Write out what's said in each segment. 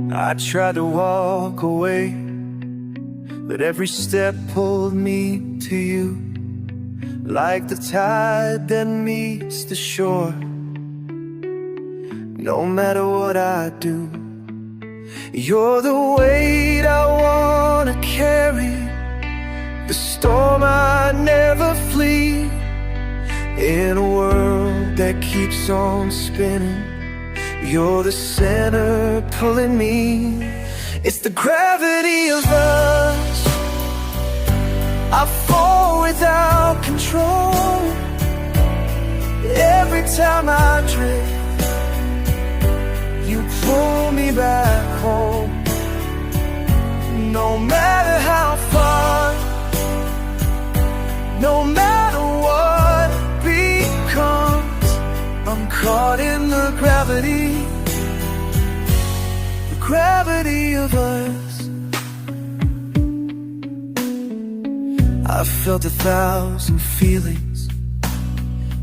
I tried to walk away, but every step pulled me to you, like the tide that meets the shore. No matter what I do, you're the weight I wanna carry, the storm I never flee. In a world that keeps on spinning, you're the center pulling me. It's the gravity of us. I fall without control. Every time I drift, you pull me back home. No matter how far, no matter what becomes, I'm caught in the gravity of us. I've felt 1,000 feelings,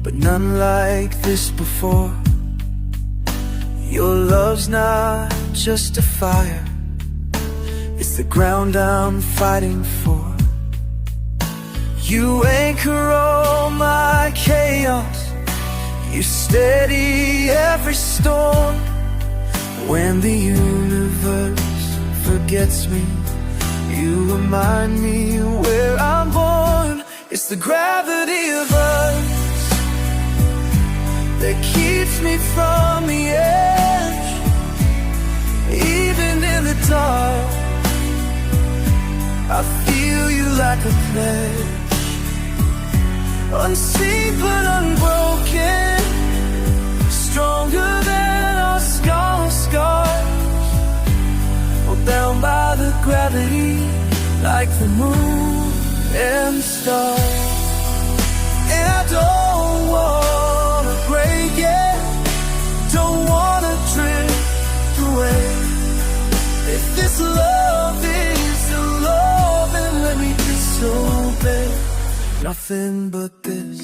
but none like this before. Your love's not just a fire, it's the ground I'm fighting for. You anchor all my chaos, you steady every storm. When the universe forgets me, you remind me where I'm born. It's the gravity of us that keeps me from the edge. Even in the dark, I feel you like a pledge, unseen but unbroken, stronger than our scars. Hold down by the gravity, like the moon and stars. And I don't wanna break it, don't wanna drift away. If this love is the love, then let me disobey. Nothing but this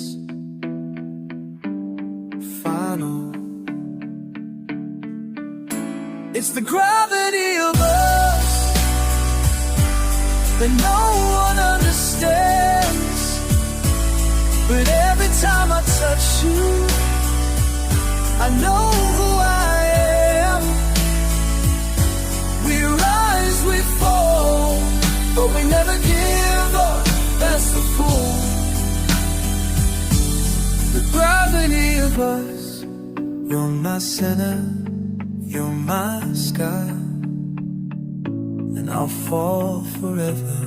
final. It's the gravity of us that no one understands. But every time I touch you, I know who I am. We rise, we fall, but we never give up, that's the pull. The gravity of us. You're my center, you're my sky, and I'll fall forever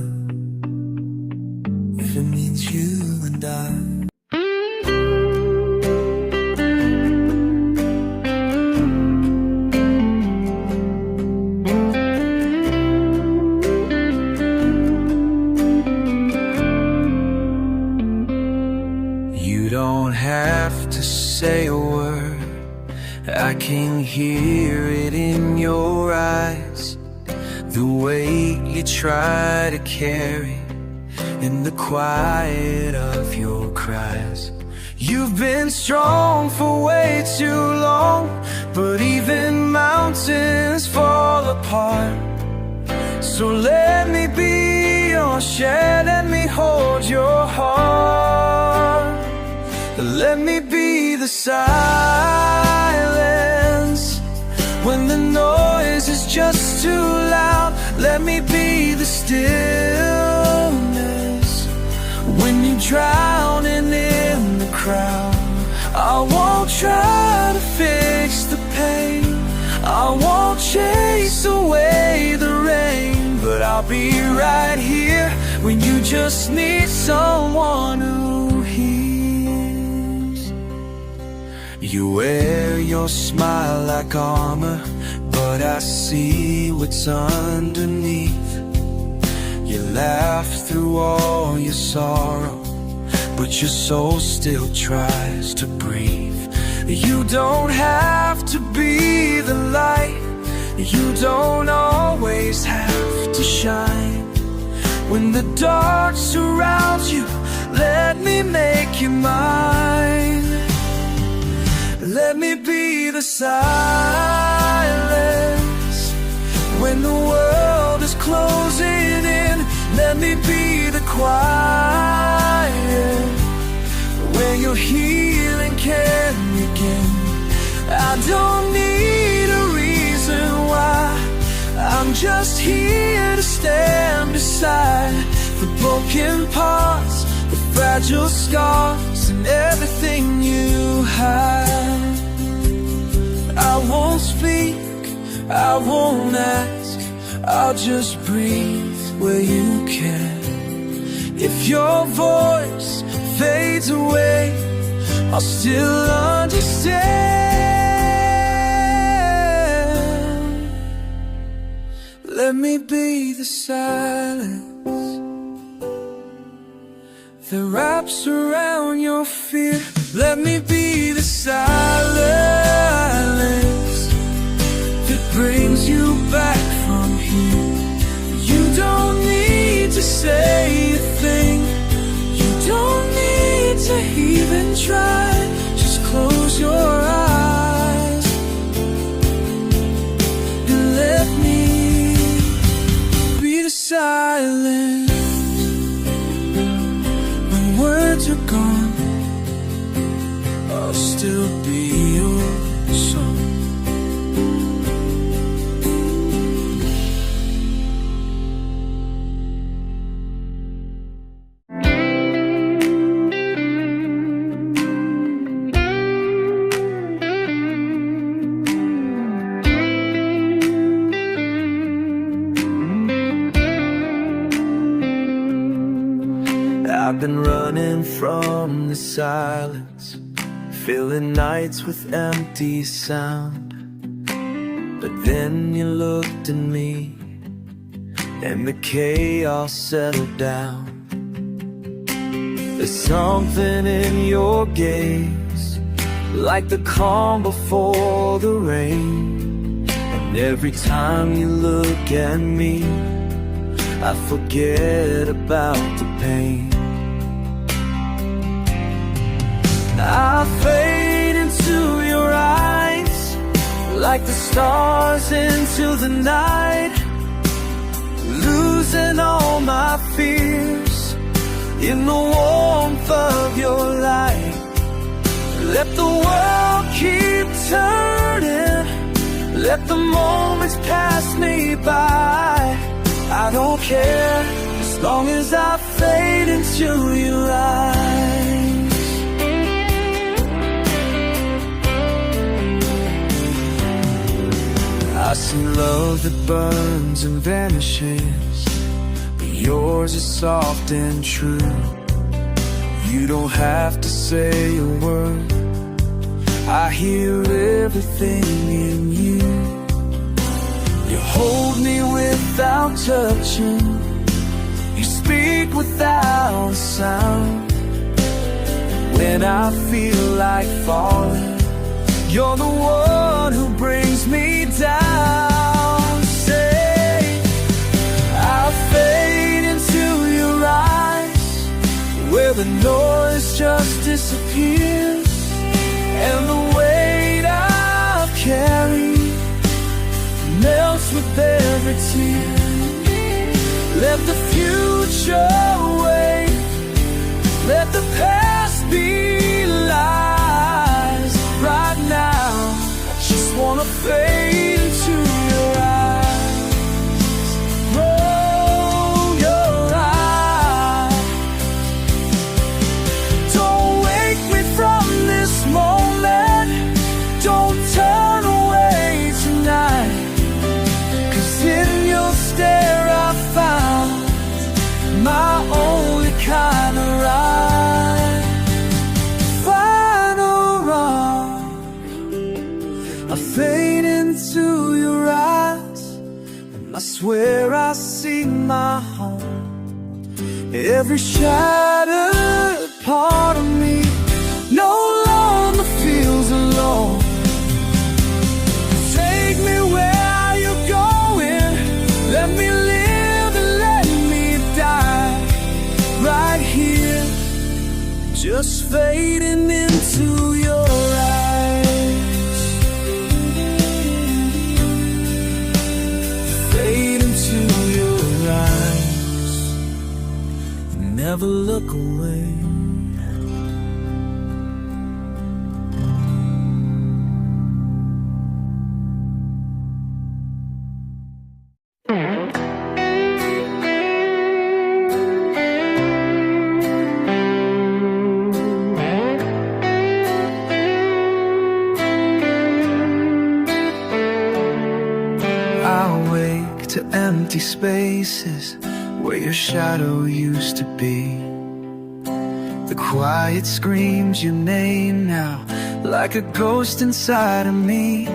if it means you and I. You don't have to say a word, I can hear it in your eyes, the weight you try to carry in the quiet of your cries. You've been strong for way too long, but even mountains fall apart. So let me be your shade, let me hold your heart. Let me be the silence when the noise is just too loud. Let me be the stillness when you're drowning in the crowd. I won't try to fix the pain, I won't chase away the rain, but I'll be right here when you just need someone who hears. You wear your smile like armor, but I see what's underneath. You laugh through all your sorrow, but your soul still tries to breathe. You don't have to be the light, you don't always have to shine. When the dark surrounds you, let me make you mine. Let me be the silence me be the quiet where your healing can begin. I don't need a reason why. I'm just here to stand beside the broken parts, the fragile scars, and everything you have. I won't speak, I won't ask, I'll just breathe where you can. If your voice fades away, I'll still understand. Let me be the silence that wraps around your fear. Let me be the silence that brings you back from here. You don't need to say a thing, you don't need to even try. Just close your eyes and let me be the silence. When words are gone, I'll still be your song. I've been running from the silence, filling nights with empty sound. But then you looked at me, and the chaos settled down. There's something in your gaze, like the calm before the rain. And every time you look at me, I forget about the pain. I fade into your eyes, like the stars into the night, losing all my fears in the warmth of your light. Let the world keep turning, let the moments pass me by. I don't care, as long as I fade into your eyes. I see love that burns and vanishes, but yours is soft and true. You don't have to say a word, I hear everything in you. You hold me without touching, you speak without a sound. When I feel like falling, you're the one who brings me down. Say, I'll fade into your eyes, where the noise just disappears, and the weight I've carried melts with every tear. Let the future wait, let the past be lies. Right now, I just wanna fade into your eyes. Oh, your eyes. Don't wake me from this moment, don't turn away tonight, 'cause in your stare I found my only kind of ride. Final run, I fade into your eyes, and I swear I see my home. Every shattered part of me no longer feels alone. Take me where you're going, let me live and let me die, right here, just fading into your eyes. Fade into your eyes. never look away. To empty spaces where your shadow used to be. The quiet screams your name now, like a ghost inside of me.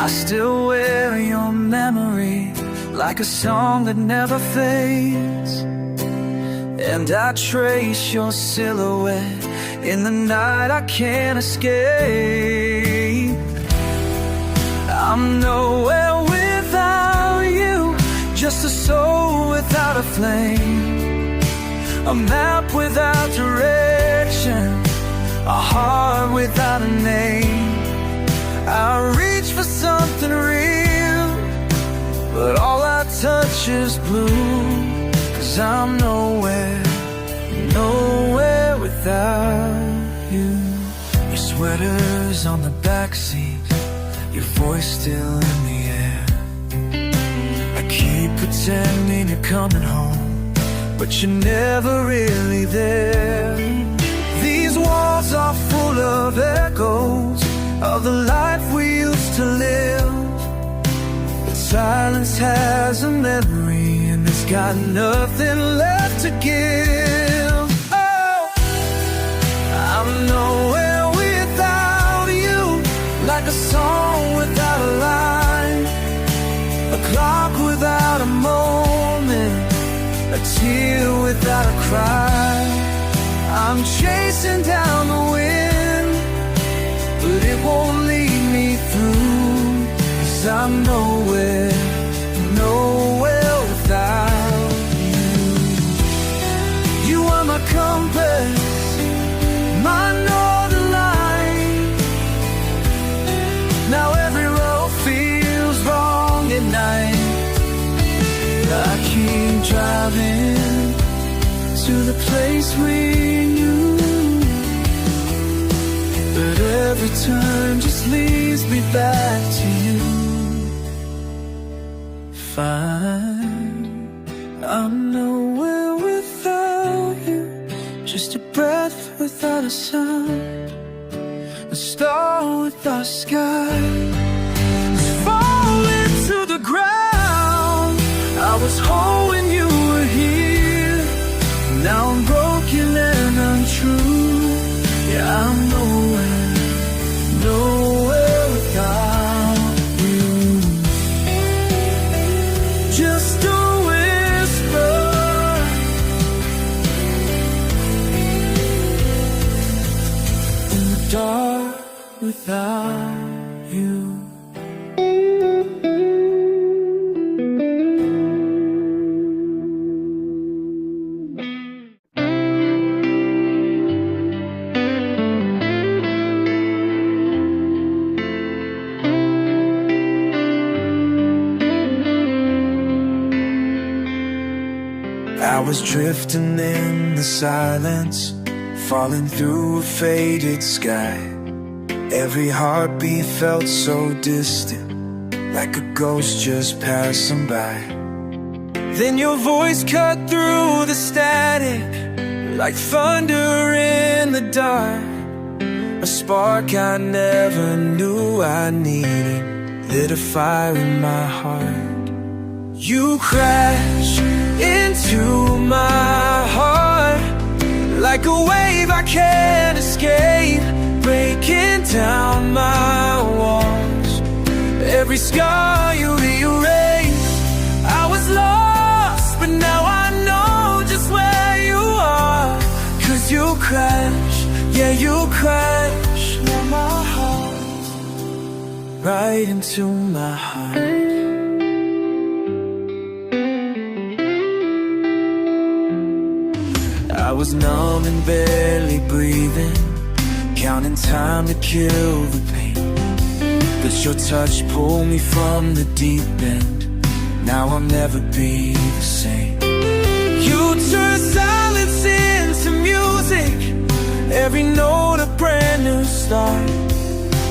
I still wear your memory like a song that never fades, and I trace your silhouette in the night I can't escape. I'm nowhere without you, just a soul without a flame, a map without direction, a heart without a name. I reach for something real, but all I touch is blue. 'Cause I'm nowhere, nowhere without you. Your sweater's on the backseat, your voice still in the air. I keep pretending you're coming home, but you're never really there. These walls are full of echoes of the life we used to live, but silence has a memory and it's got nothing left to give. Oh, I'm nowhere without you, like a song without a line, a clock without a moment, a tear without a cry. I'm chasing down the wind, but it won't lead me through. 'Cause I'm nowhere, nowhere without you. You are my compass, my northern line. Now every road feels wrong at night. I keep driving to the place we knew, but every turn just leads me back to you. Fine, I'm nowhere without you, just a breath without a sound, a star without a sky, falling to the ground. I was whole when you were here, now I'm broken and untrue. Yeah, I'm nowhere, nowhere without you. Just a whisper in the dark without you. I was drifting in the silence, falling through a faded sky. Every heartbeat felt so distant, like a ghost just passing by. Then your voice cut through the static, like thunder in the dark. A spark I never knew I needed, lit a fire in my heart. You crashed into my heart, like a wave I can't escape, breaking down my walls. Every scar you rearranged. I was lost, but now I know just where you are. 'Cause you crashed, yeah, you crashed my heart, right into my heart. I was numb and barely breathing, counting time to kill the pain. But your touch pulled me from the deep end, now I'll never be the same. You turn silence into music, every note a brand new start.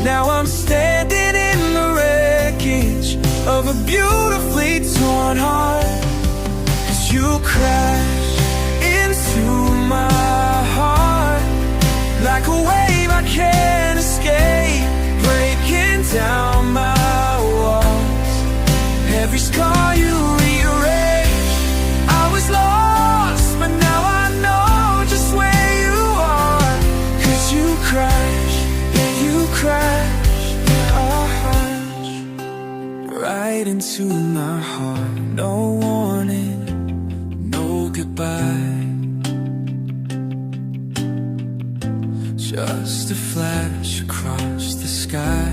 Now I'm standing in the wreckage of a beautifully torn heart. 'Cause you crashed into my heart like a wave I can't escape, breaking down my walls. Every scar you rearrange. I was lost, but now I know just where you are. 'Cause you crashed, yeah, you crashed right into my heart. No warning, no goodbye, just a flash across the sky.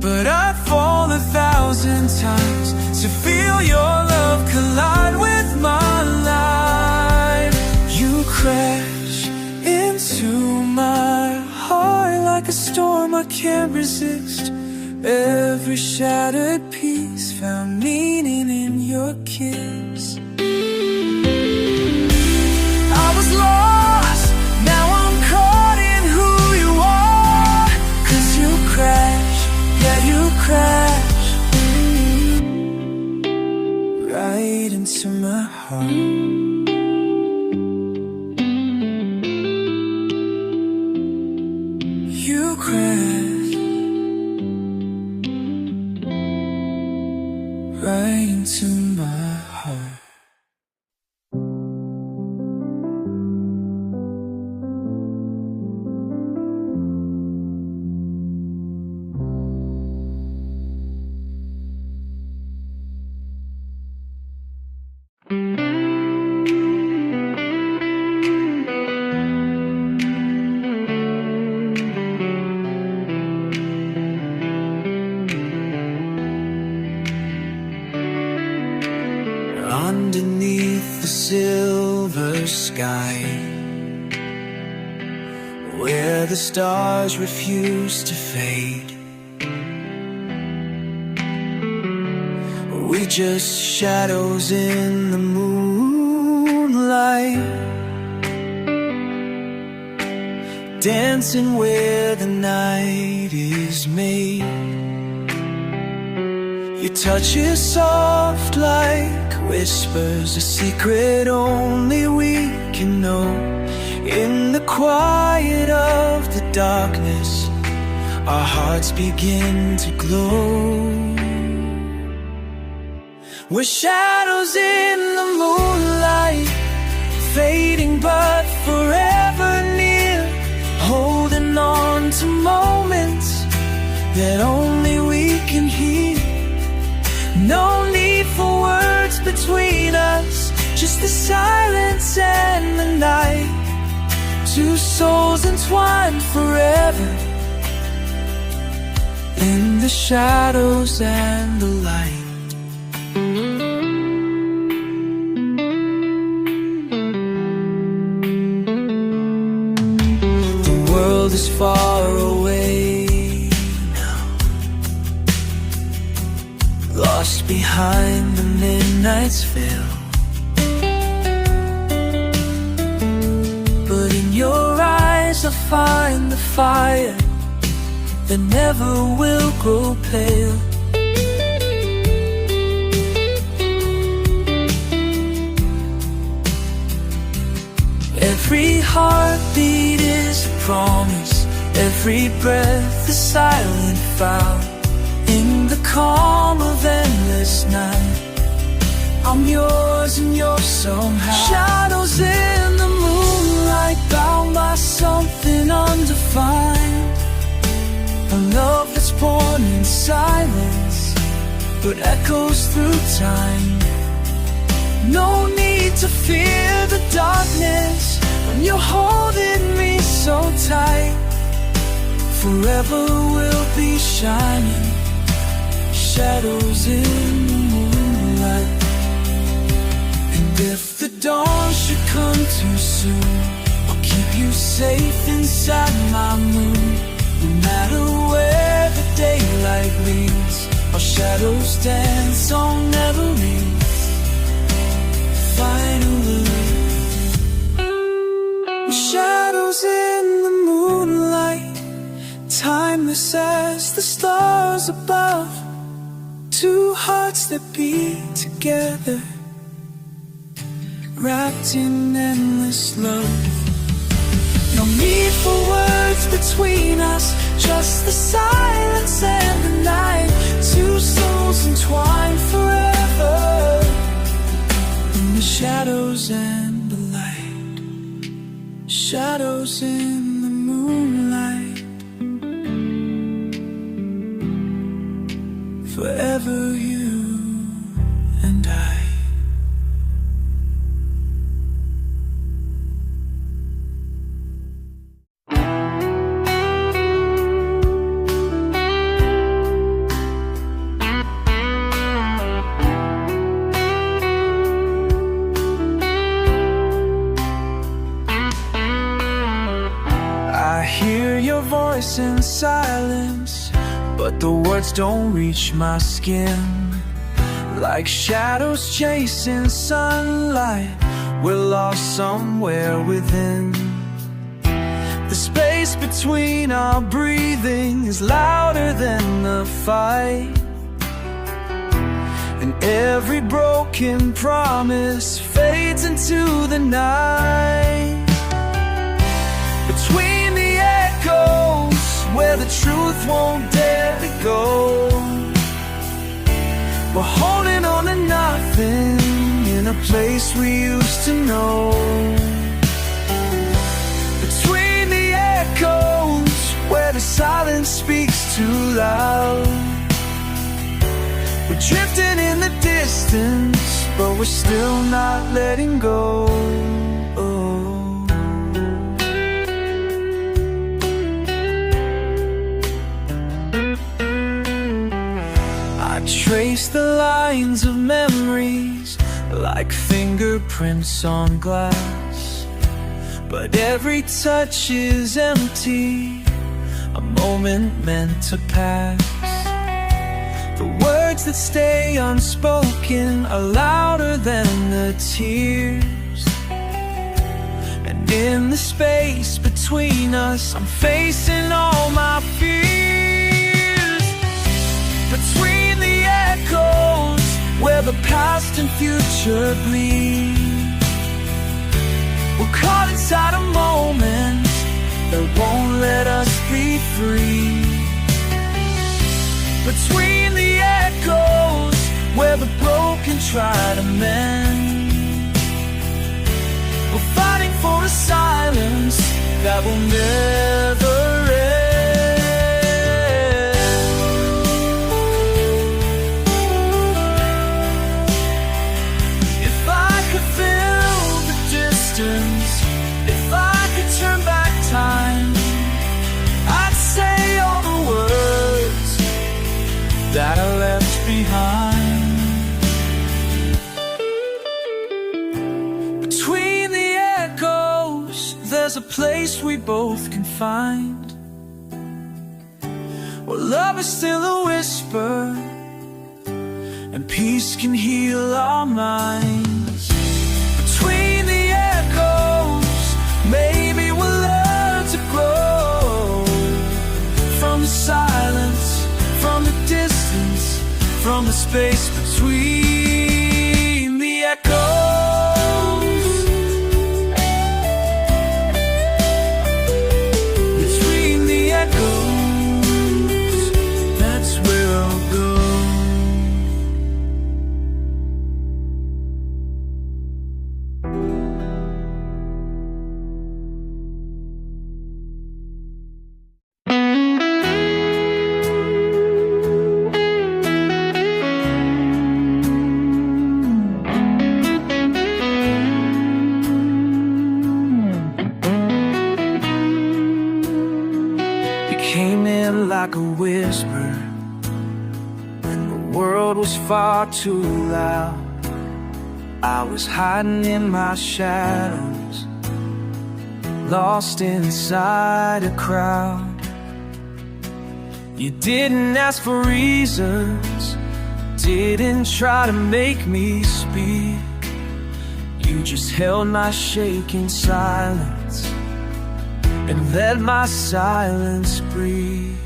But I'd fall 1,000 times to feel your love collide with my life. You crash into my heart like a storm I can't resist. Every shattered piece found meaning in your kiss. I was lost, now I'm caught in who you are. 'Cause you crashed, yeah, you crashed right into my heart. You crashed right into my heart. Underneath the silver sky, where the stars refuse to fade, we just shadows in the moonlight, dancing where the night is made. Your touch is soft like whispers, a secret only we can know. In the quiet of the darkness, our hearts begin to glow. We're shadows in the moonlight, fading but forever near, holding on to moments that only we can hear. No need for words between us, just the silence and the night. Two souls entwined forever in the shadows and the light. The world is far away, lost behind the midnight's veil. But in your eyes I find the fire that never will grow pale. Every heartbeat is a promise, every breath a silent vow. In the calm of endless night, I'm yours and you're somehow. Shadows in the moonlight, bound by something undefined. A love that's born in silence, but echoes through time. No need to fear the darkness when you're holding me so tight. Forever we'll be shining, shadows in the moonlight. And if the dawn should come too soon, I'll keep you safe inside my moon. No matter where the daylight leads, our shadows dance on memories. Final stars above, two hearts that beat together, wrapped in endless love. No need for words between us, just the silence and the night. Two souls entwined forever, in the shadows and the light, shadows in the moonlight. Forever you and I. I hear your voice in silence, but the words don't reach my skin. Like shadows chasing sunlight, we're lost somewhere within. The space between our breathing is louder than the fight, and every broken promise fades into the night. Between the echoes, where the truth won't dare to go, we're holding on to nothing in a place we used to know. Between the echoes, where the silence speaks too loud, we're drifting in the distance, but we're still not letting go. Trace the lines of memories like fingerprints on glass, but every touch is empty, a moment meant to pass. The words that stay unspoken are louder than the tears, and in the space between us, I'm facing all my fears. Between the echoes, where the past and future bleed, we're caught inside a moment that won't let us be free. Between the echoes, where the broken try to mend, we're fighting for a silence that will never end. If I could turn back time, I'd say all the words that I left behind. Between the echoes, there's a place we both can find, where love is still a whisper, and peace can heal our minds. Between the echoes, maybe we'll learn to grow from the silence, from the distance, from the space between the echoes. Between the echoes, that's where I'll go. Like a whisper, the world was far too loud. I was hiding in my shadows, lost inside a crowd. You didn't ask for reasons, didn't try to make me speak. You just held my shaking silence and let my silence breathe.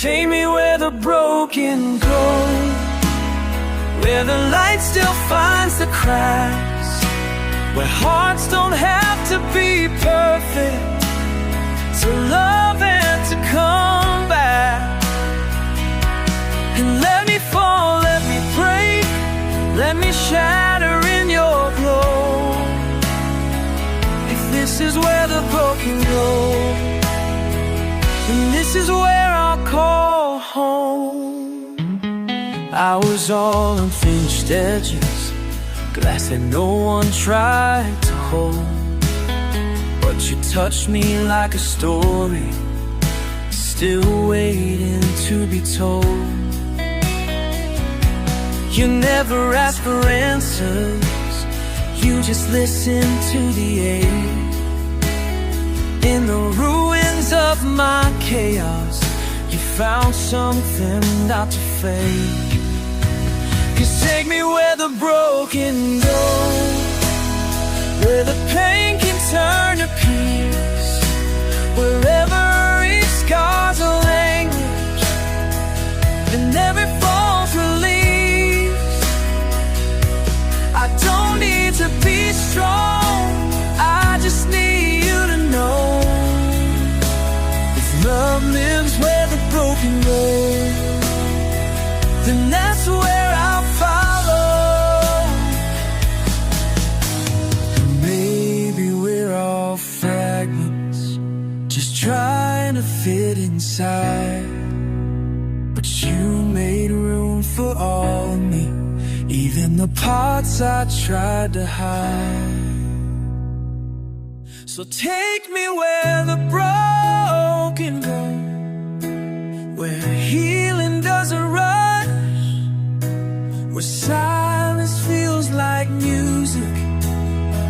Take me where the broken go, where the light still finds the cracks, where hearts don't have to be perfect to love and to come back. And let me fall, let me break, let me shatter in your glow. If this is where the broken go, then this is where I'll call home. I was all unfinished edges, glass that no one tried to hold, but you touched me like a story, still waiting to be told. You never asked for answers, you just listened to the ache. In the ruins of my chaos, you found something not to fake. 'Cause take me where the broken go, where the pain can turn to peace, wherever each scar's a language and every fall's release. I don't need to be strong, I just need you to know, if love lives where the broken go, then that's where I'll follow. Maybe we're all fragments, just trying to fit inside, but you made room for all of me, even the parts I tried to hide. So take me where the broken go, where healing doesn't rush, where silence feels like music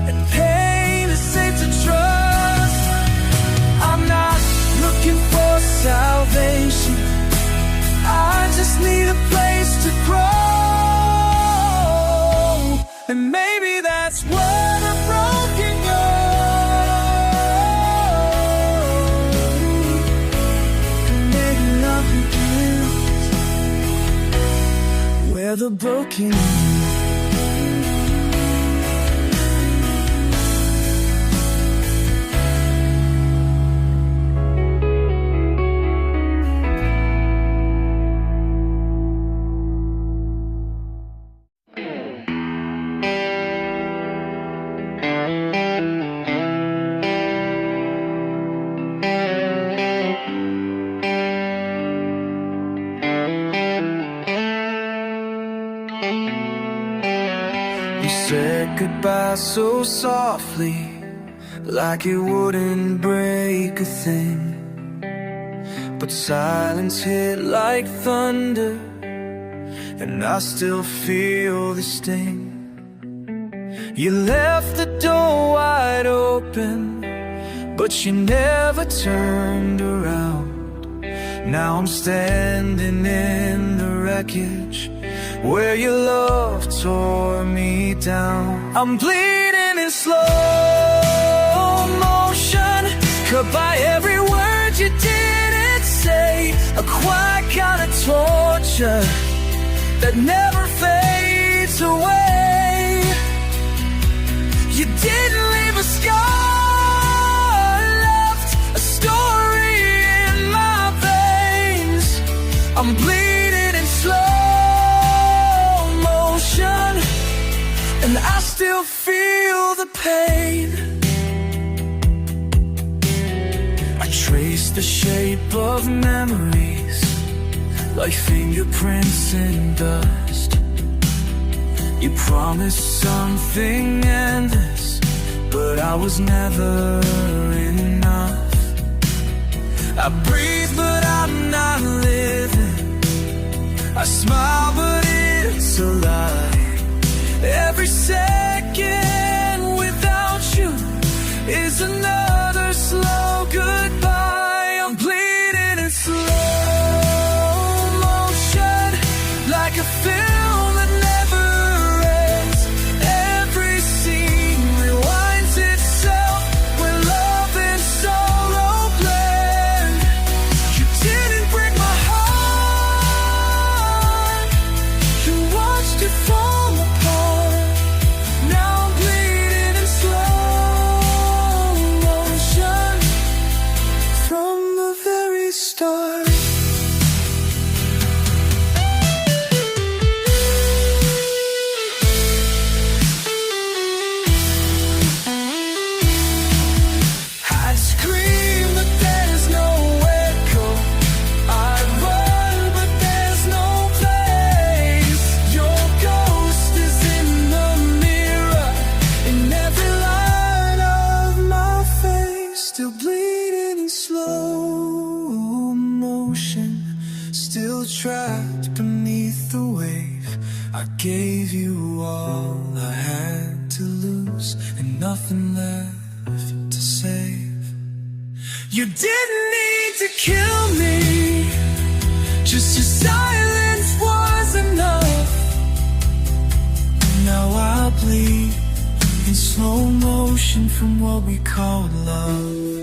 and pain is safe to trust. I'm not looking for salvation, I just need a place to grow. And maybe that's where the broken go, and maybe love begins where the broken go. You said goodbye so softly, like it wouldn't break a thing, but silence hit like thunder, and I still feel the sting. You left the door wide open, but you never turned around. Now I'm standing in the wreckage where your love tore me down. I'm bleeding in slow motion, cut by every word you didn't say, a quiet kind of torture that never fades away. You didn't leave a scar, left a story in my veins. I'm bleeding in slow motion, and I still feel the pain. I trace the shape of memories like fingerprints in dust. You promised something endless, but I was never enough. I breathe, but I'm not living. I smile, but it's a lie. Every second without you is another slow goodbye. I'm bleeding in slow motion, like a film that never ends. Every scene rewinds itself when love and sorrow blend. You didn't break my heart, trapped beneath the wave. I gave you all I had to lose, and nothing left to save. You didn't need to kill me, just your silence was enough. Now I bleed in slow motion from what we called love.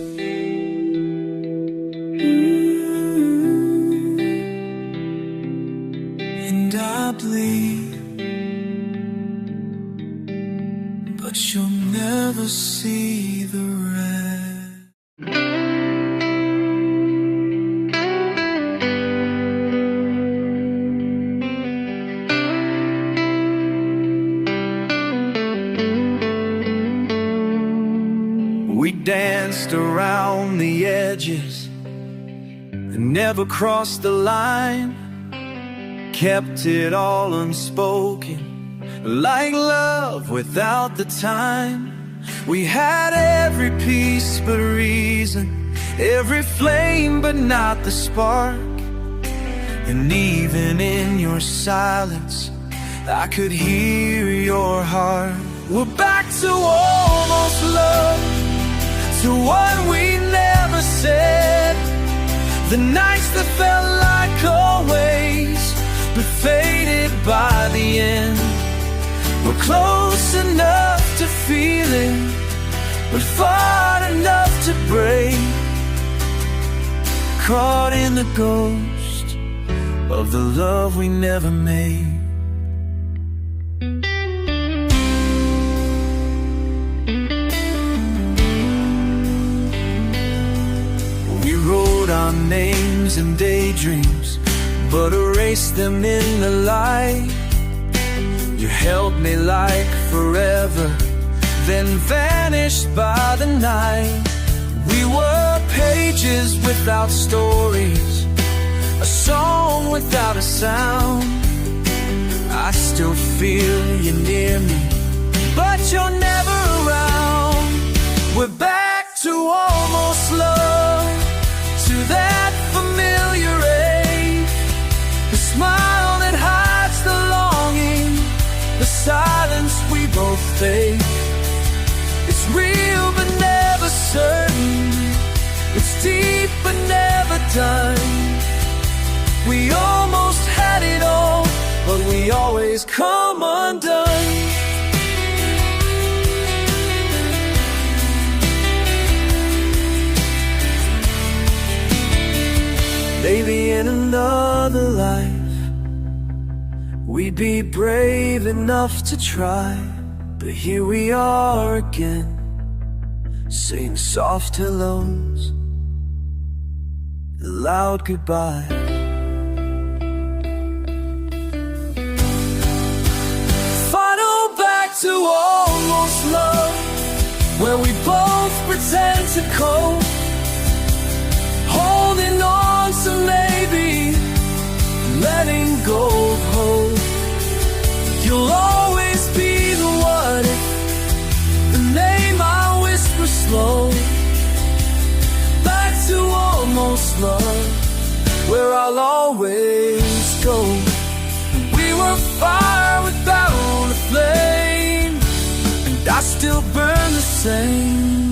And I bleed, but you'll never see the red. We danced around the edges and never crossed the line. Kept it all unspoken, like love without the time. We had every piece but reason, every flame but not the spark. And even in your silence, I could hear your heart. We're back to almost love, to what we never said. The nights that felt like always, but faded by the end. We're close enough to feel it, but far enough to break. Caught in the ghost of the love we never made. We wrote our names and daydreams, but erased them in the light. You held me like forever, then vanished by the night. We were pages without stories, a song without a sound. I still feel you near me, but you're never around. We're back to almost love, to that familiar age, the smile that hides the longing, the silence we both face. It's real but never certain, it's deep but never done. We almost had it all, but we always come undone. Maybe in another life we'd be brave enough to try, but here we are again, saying soft hellos, loud goodbye. Final back to almost love, where we both pretend to cope, holding on to maybe letting go of hope. You'll always be the what if, the name I whisper slow. Back to almost love, where I'll always go. We were fire without a flame, and I still burn the same.